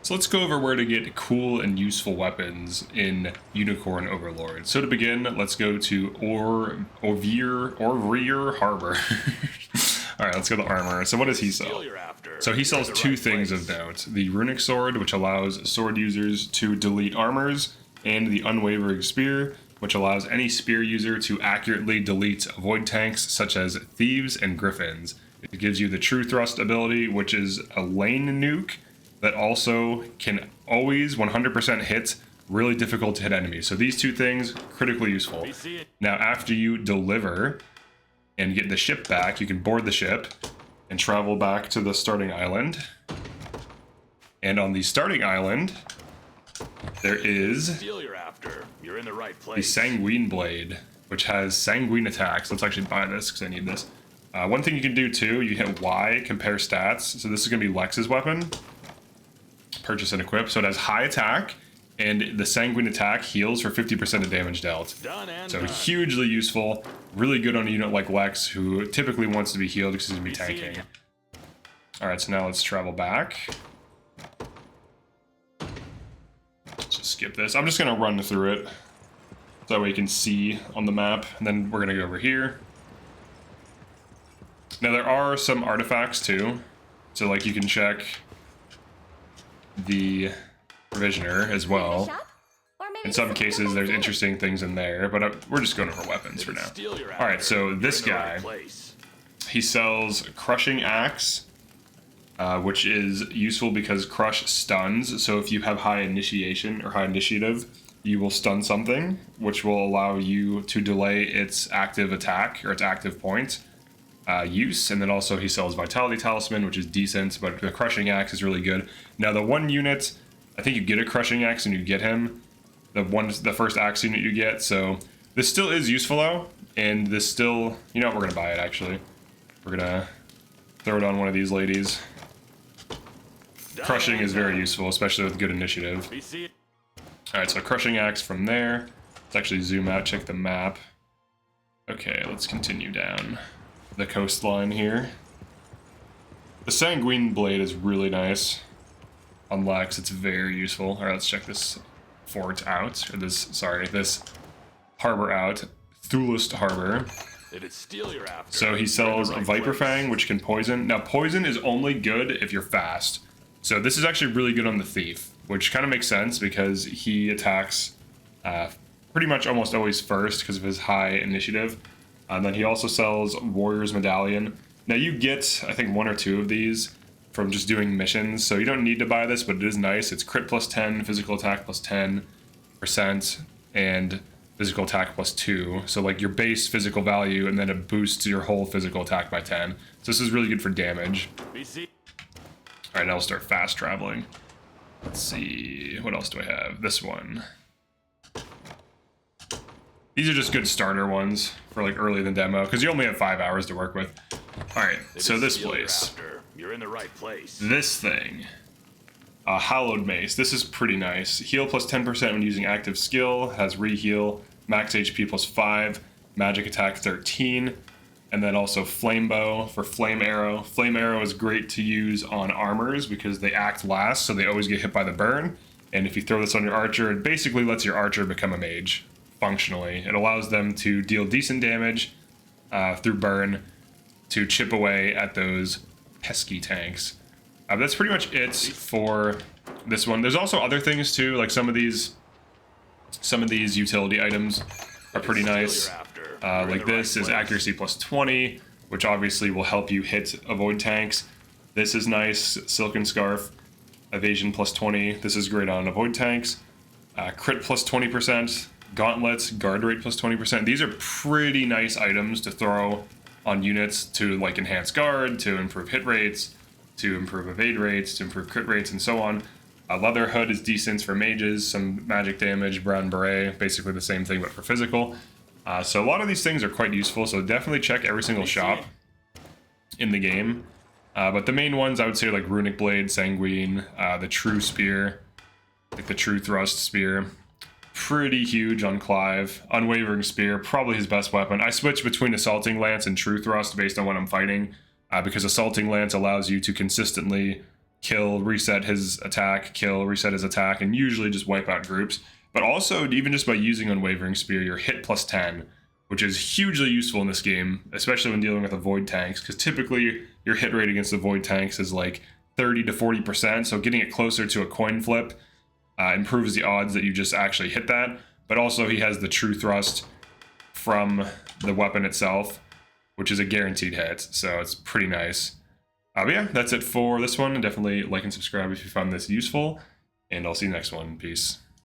So let's go over where to get cool and useful weapons in Unicorn Overlord. So to begin, let's go to Orvir Harbor. Alright, let's go to armor. So what does he sell? So he sells two things of note. The Runic Sword, which allows sword users to delete armors, and the Unwavering Spear, which allows any spear user to accurately delete avoid tanks such as thieves and griffins. It gives you the True Thrust ability, which is a lane nuke that also can always 100% hit really difficult to hit enemies. So these two things, critically useful. Now after you deliver and get the ship back, you can board the ship and travel back to the starting island. And on the starting island, there is You're in the right place. the Sanguine blade, which has Sanguine attacks. Let's actually buy this because I need this. One thing you can do too, you hit Y, compare stats. So this is gonna be Lex's weapon. Purchase and equip. So it has high attack, and the Sanguine attack heals for 50% of damage dealt. So hugely useful, really good on a unit like Lex, who typically wants to be healed because he's gonna be tanking. Alright, so now let's travel back. Let's just skip this. I'm just gonna run through it, so that way you can see on the map, and then we're gonna go over here. Now there are some artifacts too, so like you can check the provisioner as well. In some cases there's interesting things in there, but we're just going over weapons for now. Alright, so this guy, he sells Crushing Axe, which is useful because Crush stuns. So if you have high initiation or high initiative, you will stun something, which will allow you to delay its active attack or its active point use. And then also he sells Vitality Talisman, which is decent, but the Crushing Axe is really good. Now the one unit, I think you get a Crushing Axe and you get him, the first axe unit you get. So this still is useful though, and this still, you know what, we're gonna buy it actually. We're gonna throw it on one of these ladies. Crushing is very useful, especially with good initiative. Alright, so Crushing Axe from there. Let's actually zoom out, check the map. Okay, let's continue down the coastline here. The Sanguine blade is really nice. On Lex, it's very useful. Alright, let's check this fort out. Or this harbor out. Thulist Harbor. So he sells a Viper Fang, which can poison. Now, poison is only good if you're fast. So this is actually really good on the Thief, which kind of makes sense because he attacks pretty much almost always first because of his high initiative. And then he also sells Warrior's Medallion. Now you get, I think, one or two of these from just doing missions, so you don't need to buy this, but it is nice. It's crit plus 10, physical attack plus 10%, and physical attack plus 2. So like your base physical value, and then it boosts your whole physical attack by 10. So this is really good for damage. Alright, now we'll start fast traveling. Let's see, what else do I have? This one. These are just good starter ones for like early in the demo, because you only have 5 hours to work with. Alright, so this place. You're in the right place. This thing. Hallowed Mace. This is pretty nice. Heal plus 10% when using active skill. Has reheal. Max HP plus 5. Magic attack 13. And then also Flame Bow for Flame Arrow. Flame Arrow is great to use on armors because they act last, so they always get hit by the burn. And if you throw this on your archer, it basically lets your archer become a mage. Functionally. It allows them to deal decent damage through burn to chip away at those pesky tanks. That's pretty much it for this one. There's also other things too, like some of these utility items are pretty nice. Like this is accuracy plus 20, which obviously will help you hit avoid tanks. This is nice, Silken Scarf, evasion plus 20. This is great on avoid tanks. Crit plus 20%, gauntlets, guard rate plus 20%. These are pretty nice items to throw on units to like enhance guard, to improve hit rates, to improve evade rates, to improve crit rates, and so on. Leather Hood is decent for mages, some magic damage, Brown Beret, basically the same thing but for physical. So a lot of these things are quite useful, so definitely check every single shop in the game. But the main ones I would say like Runic Blade, Sanguine, the True Spear, like the True Thrust Spear. Pretty huge on Clive. Unwavering Spear, probably his best weapon. I switch between Assaulting Lance and True Thrust based on what I'm fighting, because Assaulting Lance allows you to consistently kill, reset his attack, kill, reset his attack, and usually just wipe out groups. But also, even just by using Unwavering Spear, you're hit plus 10, which is hugely useful in this game, especially when dealing with the Void tanks, because typically your hit rate against the Void tanks is like 30 to 40%, so getting it closer to a coin flip improves the odds that you just actually hit that. But also he has the True Thrust from the weapon itself, which is a guaranteed hit, so it's pretty nice. But yeah, that's it for this one. Definitely like and subscribe if you found this useful, and I'll see you next one. Peace.